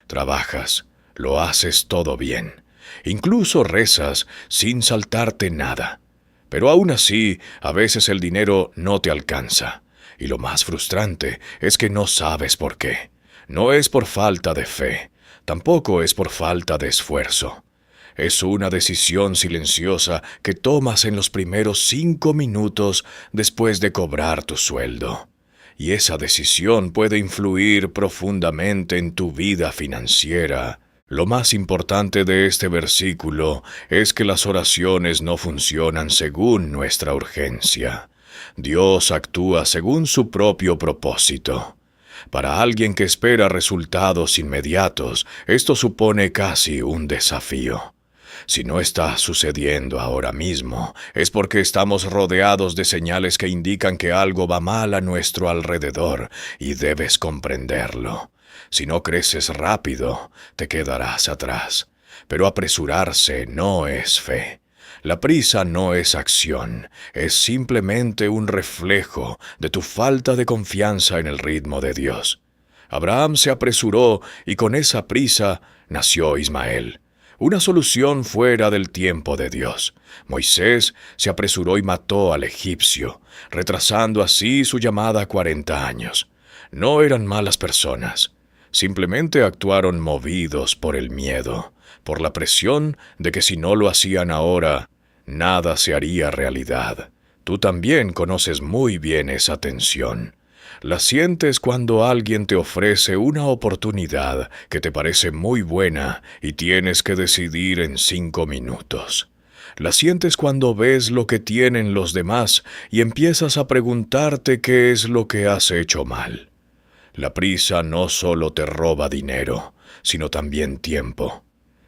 Trabajas, lo haces todo bien. Incluso rezas sin saltarte nada. Pero aún así, a veces el dinero no te alcanza. Y lo más frustrante es que no sabes por qué. No es por falta de fe, tampoco es por falta de esfuerzo. Es una decisión silenciosa que tomas en los primeros 5 minutos después de cobrar tu sueldo. Y esa decisión puede influir profundamente en tu vida financiera. Lo más importante de este versículo es que las oraciones no funcionan según nuestra urgencia. Dios actúa según su propio propósito. Para alguien que espera resultados inmediatos, esto supone casi un desafío. Si no está sucediendo ahora mismo, es porque estamos rodeados de señales que indican que algo va mal a nuestro alrededor y debes comprenderlo. Si no creces rápido, te quedarás atrás. Pero apresurarse no es fe. La prisa no es acción, es simplemente un reflejo de tu falta de confianza en el ritmo de Dios. Abraham se apresuró y con esa prisa nació Ismael. Una solución fuera del tiempo de Dios. Moisés se apresuró y mató al egipcio, retrasando así su llamada 40 años. No eran malas personas. Simplemente actuaron movidos por el miedo, por la presión de que si no lo hacían ahora, nada se haría realidad. Tú también conoces muy bien esa tensión. La sientes cuando alguien te ofrece una oportunidad que te parece muy buena y tienes que decidir en 5 minutos. La sientes cuando ves lo que tienen los demás y empiezas a preguntarte qué es lo que has hecho mal. La prisa no solo te roba dinero, sino también tiempo.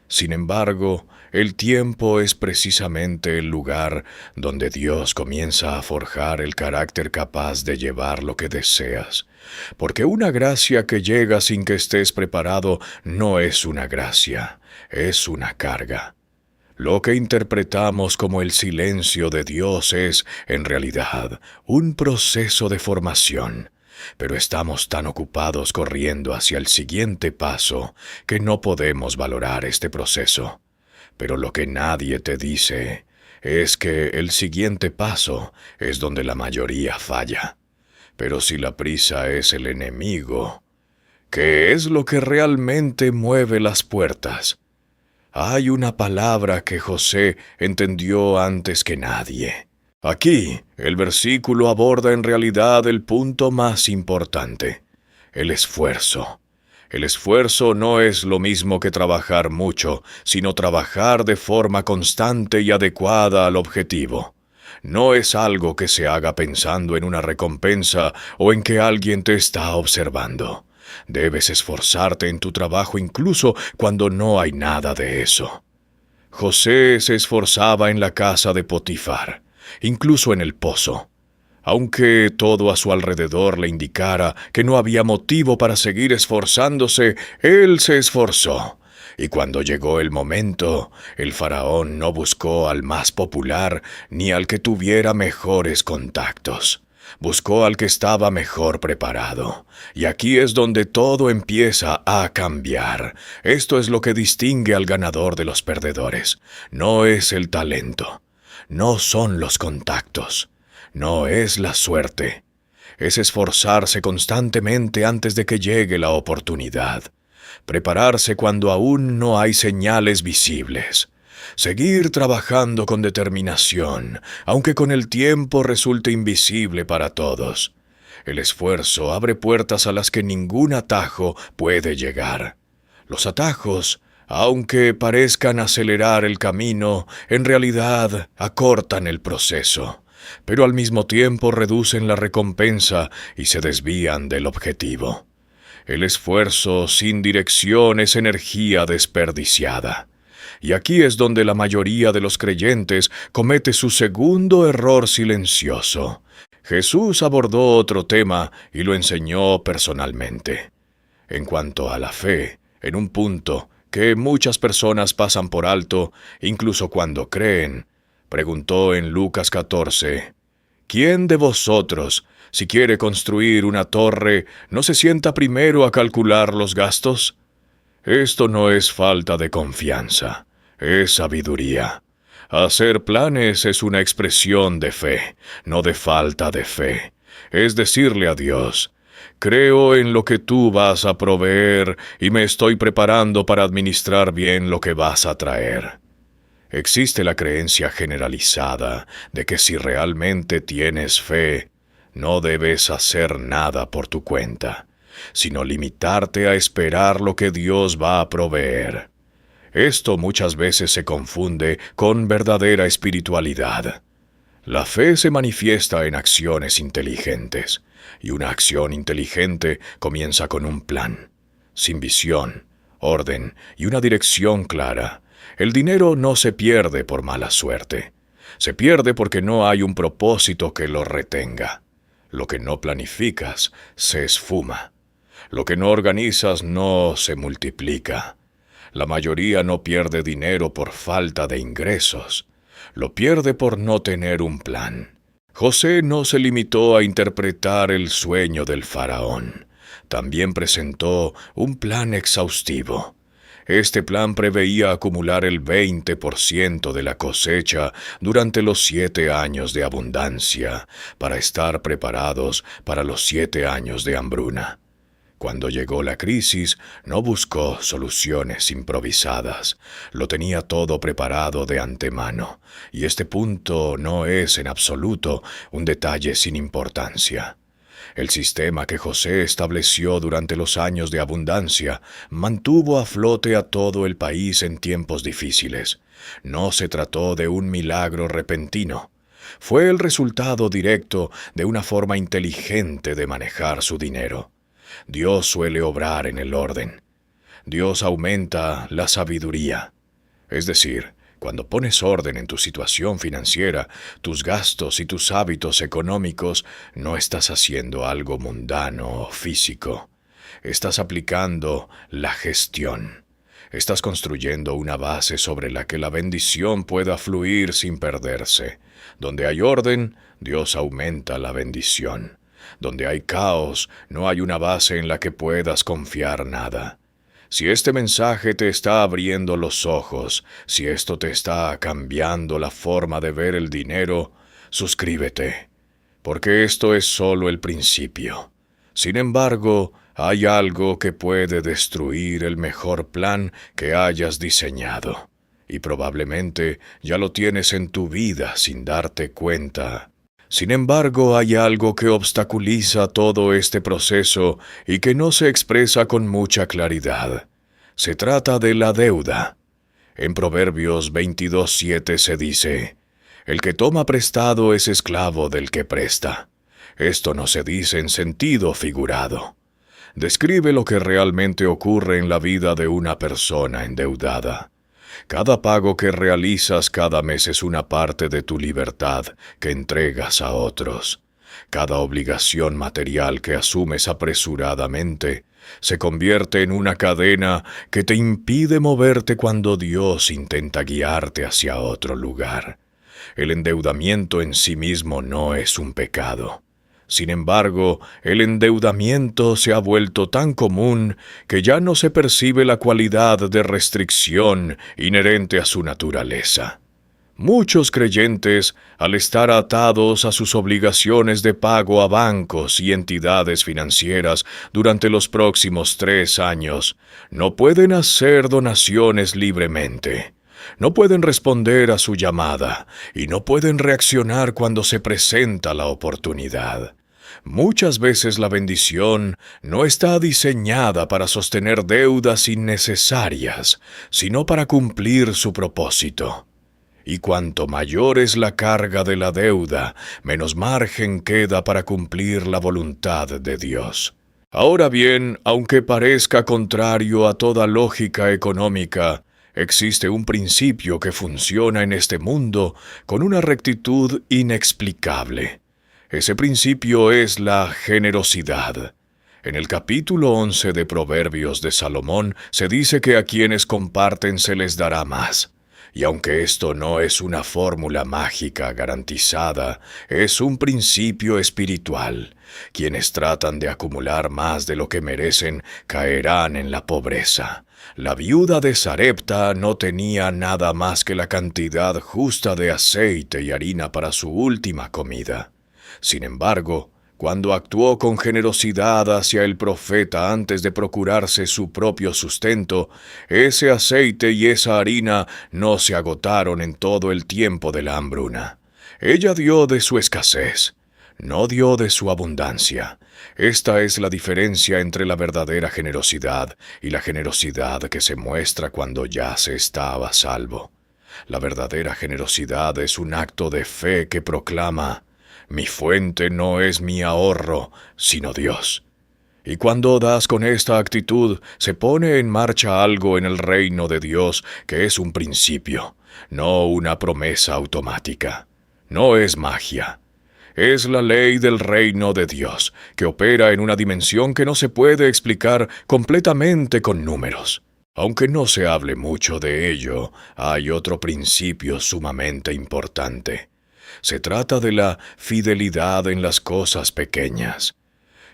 Sin embargo, el tiempo es precisamente el lugar donde Dios comienza a forjar el carácter capaz de llevar lo que deseas. Porque una gracia que llega sin que estés preparado no es una gracia, es una carga. Lo que interpretamos como el silencio de Dios es, en realidad, un proceso de formación. Pero estamos tan ocupados corriendo hacia el siguiente paso que no podemos valorar este proceso. Pero lo que nadie te dice es que el siguiente paso es donde la mayoría falla. Pero si la prisa es el enemigo, ¿qué es lo que realmente mueve las puertas? Hay una palabra que José entendió antes que nadie. Aquí, el versículo aborda en realidad el punto más importante, el esfuerzo. El esfuerzo no es lo mismo que trabajar mucho, sino trabajar de forma constante y adecuada al objetivo. No es algo que se haga pensando en una recompensa o en que alguien te está observando. Debes esforzarte en tu trabajo incluso cuando no hay nada de eso. José se esforzaba en la casa de Potifar, incluso en el pozo. Aunque todo a su alrededor le indicara que no había motivo para seguir esforzándose, él se esforzó. Y cuando llegó el momento, el faraón no buscó al más popular ni al que tuviera mejores contactos. Buscó al que estaba mejor preparado. Y aquí es donde todo empieza a cambiar. Esto es lo que distingue al ganador de los perdedores. No es el talento. No son los contactos. No es la suerte. Es esforzarse constantemente antes de que llegue la oportunidad. Prepararse cuando aún no hay señales visibles. Seguir trabajando con determinación, aunque con el tiempo resulte invisible para todos. El esfuerzo abre puertas a las que ningún atajo puede llegar. Los atajos, aunque parezcan acelerar el camino, en realidad acortan el proceso, pero al mismo tiempo reducen la recompensa y se desvían del objetivo. El esfuerzo sin dirección es energía desperdiciada. Y aquí es donde la mayoría de los creyentes comete su segundo error silencioso. Jesús abordó otro tema y lo enseñó personalmente. En cuanto a la fe, en un punto que muchas personas pasan por alto, incluso cuando creen, preguntó en Lucas 14, ¿quién de vosotros, si quiere construir una torre, no se sienta primero a calcular los gastos? Esto no es falta de confianza, es sabiduría. Hacer planes es una expresión de fe, no de falta de fe. Es decirle a Dios: creo en lo que tú vas a proveer y me estoy preparando para administrar bien lo que vas a traer. Existe la creencia generalizada de que si realmente tienes fe, no debes hacer nada por tu cuenta, sino limitarte a esperar lo que Dios va a proveer. Esto muchas veces se confunde con verdadera espiritualidad. La fe se manifiesta en acciones inteligentes, y una acción inteligente comienza con un plan. Sin visión, orden y una dirección clara, el dinero no se pierde por mala suerte. Se pierde porque no hay un propósito que lo retenga. Lo que no planificas se esfuma. Lo que no organizas no se multiplica. La mayoría no pierde dinero por falta de ingresos. Lo pierde por no tener un plan. José no se limitó a interpretar el sueño del faraón. También presentó un plan exhaustivo. Este plan preveía acumular el 20% de la cosecha durante los 7 años de abundancia, para estar preparados para los 7 años de hambruna. Cuando llegó la crisis, no buscó soluciones improvisadas. Lo tenía todo preparado de antemano, y este punto no es en absoluto un detalle sin importancia. El sistema que José estableció durante los años de abundancia mantuvo a flote a todo el país en tiempos difíciles. No se trató de un milagro repentino. Fue el resultado directo de una forma inteligente de manejar su dinero. Dios suele obrar en el orden. Dios aumenta la sabiduría. Es decir, cuando pones orden en tu situación financiera, tus gastos y tus hábitos económicos, no estás haciendo algo mundano o físico. Estás aplicando la gestión. Estás construyendo una base sobre la que la bendición pueda fluir sin perderse. Donde hay orden, Dios aumenta la bendición. Donde hay caos, no hay una base en la que puedas confiar nada. Si este mensaje te está abriendo los ojos, si esto te está cambiando la forma de ver el dinero, suscríbete, porque esto es solo el principio. Sin embargo, hay algo que puede destruir el mejor plan que hayas diseñado, y probablemente ya lo tienes en tu vida sin darte cuenta. Sin embargo, hay algo que obstaculiza todo este proceso y que no se expresa con mucha claridad. Se trata de la deuda. En Proverbios 22:7 se dice: el que toma prestado es esclavo del que presta. Esto no se dice en sentido figurado. Describe lo que realmente ocurre en la vida de una persona endeudada. Cada pago que realizas cada mes es una parte de tu libertad que entregas a otros. Cada obligación material que asumes apresuradamente se convierte en una cadena que te impide moverte cuando Dios intenta guiarte hacia otro lugar. El endeudamiento en sí mismo no es un pecado. Sin embargo, el endeudamiento se ha vuelto tan común que ya no se percibe la cualidad de restricción inherente a su naturaleza. Muchos creyentes, al estar atados a sus obligaciones de pago a bancos y entidades financieras durante los próximos 3 años, no pueden hacer donaciones libremente. No pueden responder a su llamada y no pueden reaccionar cuando se presenta la oportunidad. Muchas veces la bendición no está diseñada para sostener deudas innecesarias, sino para cumplir su propósito. Y cuanto mayor es la carga de la deuda, menos margen queda para cumplir la voluntad de Dios. Ahora bien, aunque parezca contrario a toda lógica económica, existe un principio que funciona en este mundo con una rectitud inexplicable. Ese principio es la generosidad. En el capítulo 11 de Proverbios de Salomón se dice que a quienes comparten se les dará más. Y aunque esto no es una fórmula mágica garantizada, es un principio espiritual. Quienes tratan de acumular más de lo que merecen caerán en la pobreza. La viuda de Sarepta no tenía nada más que la cantidad justa de aceite y harina para su última comida. Sin embargo, cuando actuó con generosidad hacia el profeta antes de procurarse su propio sustento, ese aceite y esa harina no se agotaron en todo el tiempo de la hambruna. Ella dio de su escasez, no dio de su abundancia. Esta es la diferencia entre la verdadera generosidad y la generosidad que se muestra cuando ya se está a salvo. La verdadera generosidad es un acto de fe que proclama: mi fuente no es mi ahorro, sino Dios. Y cuando das con esta actitud, se pone en marcha algo en el reino de Dios que es un principio, no una promesa automática. No es magia. Es la ley del reino de Dios, que opera en una dimensión que no se puede explicar completamente con números. Aunque no se hable mucho de ello, hay otro principio sumamente importante. Se trata de la fidelidad en las cosas pequeñas.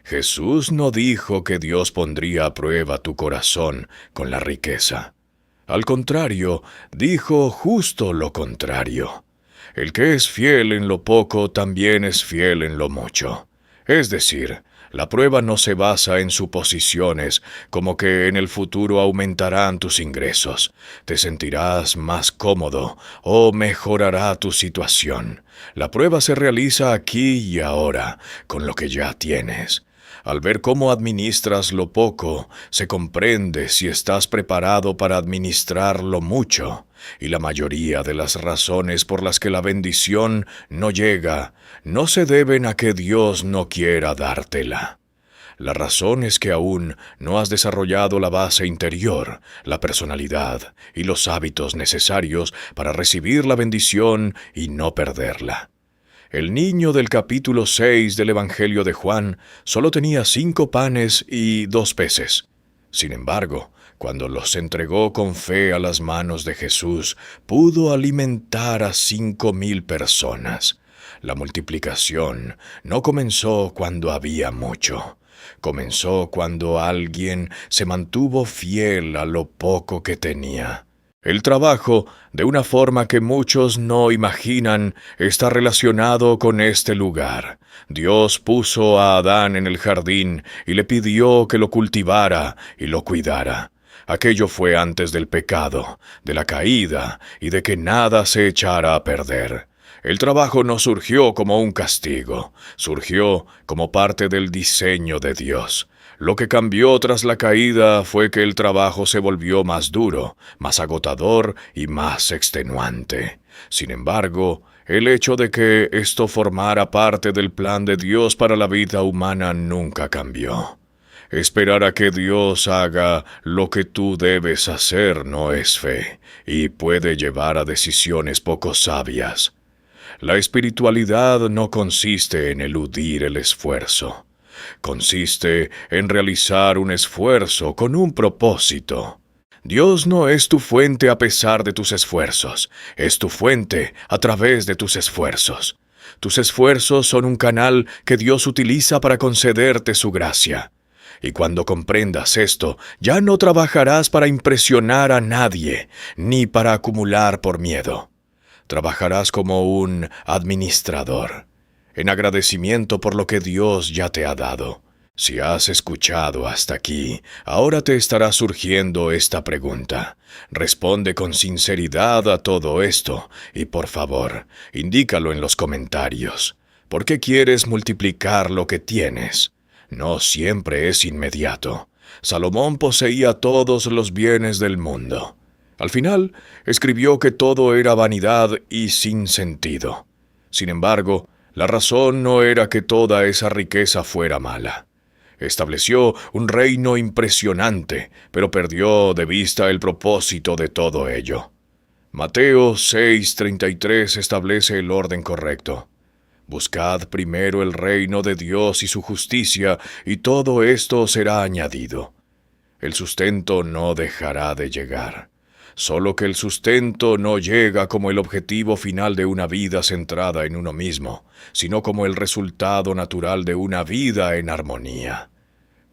Jesús no dijo que Dios pondría a prueba tu corazón con la riqueza. Al contrario, dijo justo lo contrario. El que es fiel en lo poco también es fiel en lo mucho. Es decir, la prueba no se basa en suposiciones como que en el futuro aumentarán tus ingresos, te sentirás más cómodo o mejorará tu situación. La prueba se realiza aquí y ahora, con lo que ya tienes. Al ver cómo administras lo poco, se comprende si estás preparado para administrar lo mucho. Y la mayoría de las razones por las que la bendición no llega no se deben a que Dios no quiera dártela. La razón es que aún no has desarrollado la base interior, la personalidad y los hábitos necesarios para recibir la bendición y no perderla. El niño del capítulo 6 del Evangelio de Juan solo tenía 5 panes y 2 peces. Sin embargo, cuando los entregó con fe a las manos de Jesús, pudo alimentar a 5,000 personas. La multiplicación no comenzó cuando había mucho. Comenzó cuando alguien se mantuvo fiel a lo poco que tenía. El trabajo, de una forma que muchos no imaginan, está relacionado con este lugar. Dios puso a Adán en el jardín y le pidió que lo cultivara y lo cuidara. Aquello fue antes del pecado, de la caída y de que nada se echara a perder. El trabajo no surgió como un castigo, surgió como parte del diseño de Dios. Lo que cambió tras la caída fue que el trabajo se volvió más duro, más agotador y más extenuante. Sin embargo, el hecho de que esto formara parte del plan de Dios para la vida humana nunca cambió. Esperar a que Dios haga lo que tú debes hacer no es fe, y puede llevar a decisiones poco sabias. La espiritualidad no consiste en eludir el esfuerzo. Consiste en realizar un esfuerzo con un propósito. Dios no es tu fuente a pesar de tus esfuerzos, es tu fuente a través de tus esfuerzos. Tus esfuerzos son un canal que Dios utiliza para concederte su gracia. Y cuando comprendas esto, ya no trabajarás para impresionar a nadie, ni para acumular por miedo. Trabajarás como un administrador, en agradecimiento por lo que Dios ya te ha dado. Si has escuchado hasta aquí, ahora te estará surgiendo esta pregunta. Responde con sinceridad a todo esto y, por favor, indícalo en los comentarios. ¿Por qué quieres multiplicar lo que tienes? No siempre es inmediato. Salomón poseía todos los bienes del mundo. Al final, escribió que todo era vanidad y sin sentido. Sin embargo, la razón no era que toda esa riqueza fuera mala. Estableció un reino impresionante, pero perdió de vista el propósito de todo ello. Mateo 6:33 establece el orden correcto. Buscad primero el reino de Dios y su justicia, y todo esto será añadido. El sustento no dejará de llegar. Solo que el sustento no llega como el objetivo final de una vida centrada en uno mismo, sino como el resultado natural de una vida en armonía.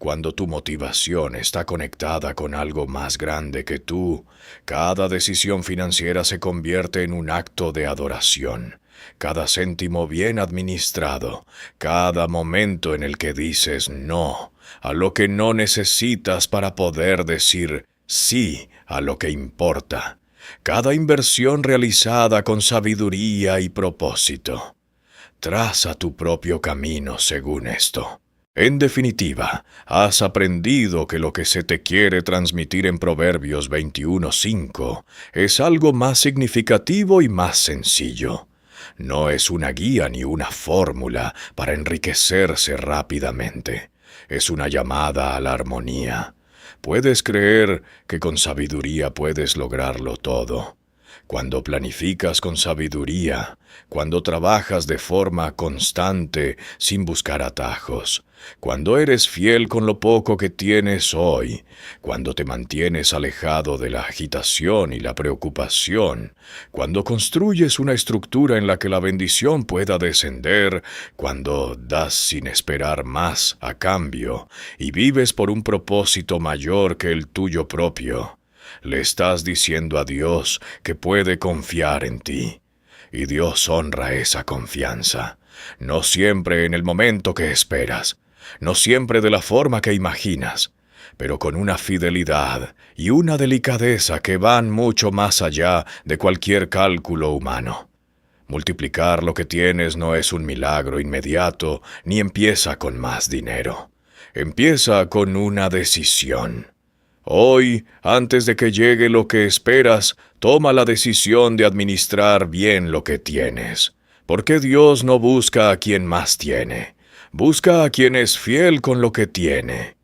Cuando tu motivación está conectada con algo más grande que tú, cada decisión financiera se convierte en un acto de adoración. Cada céntimo bien administrado, cada momento en el que dices no a lo que no necesitas para poder decir sí a lo que importa, cada inversión realizada con sabiduría y propósito. Traza tu propio camino según esto. En definitiva, has aprendido que lo que se te quiere transmitir en Proverbios 21:5 es algo más significativo y más sencillo. No es una guía ni una fórmula para enriquecerse rápidamente. Es una llamada a la armonía. Puedes creer que con sabiduría puedes lograrlo todo. Cuando planificas con sabiduría, cuando trabajas de forma constante sin buscar atajos, cuando eres fiel con lo poco que tienes hoy, cuando te mantienes alejado de la agitación y la preocupación, cuando construyes una estructura en la que la bendición pueda descender, cuando das sin esperar más a cambio y vives por un propósito mayor que el tuyo propio, le estás diciendo a Dios que puede confiar en ti. Y Dios honra esa confianza. No siempre en el momento que esperas, no siempre de la forma que imaginas, pero con una fidelidad y una delicadeza que van mucho más allá de cualquier cálculo humano. Multiplicar lo que tienes no es un milagro inmediato, ni empieza con más dinero. Empieza con una decisión. Hoy, antes de que llegue lo que esperas, toma la decisión de administrar bien lo que tienes. Porque Dios no busca a quien más tiene, busca a quien es fiel con lo que tiene.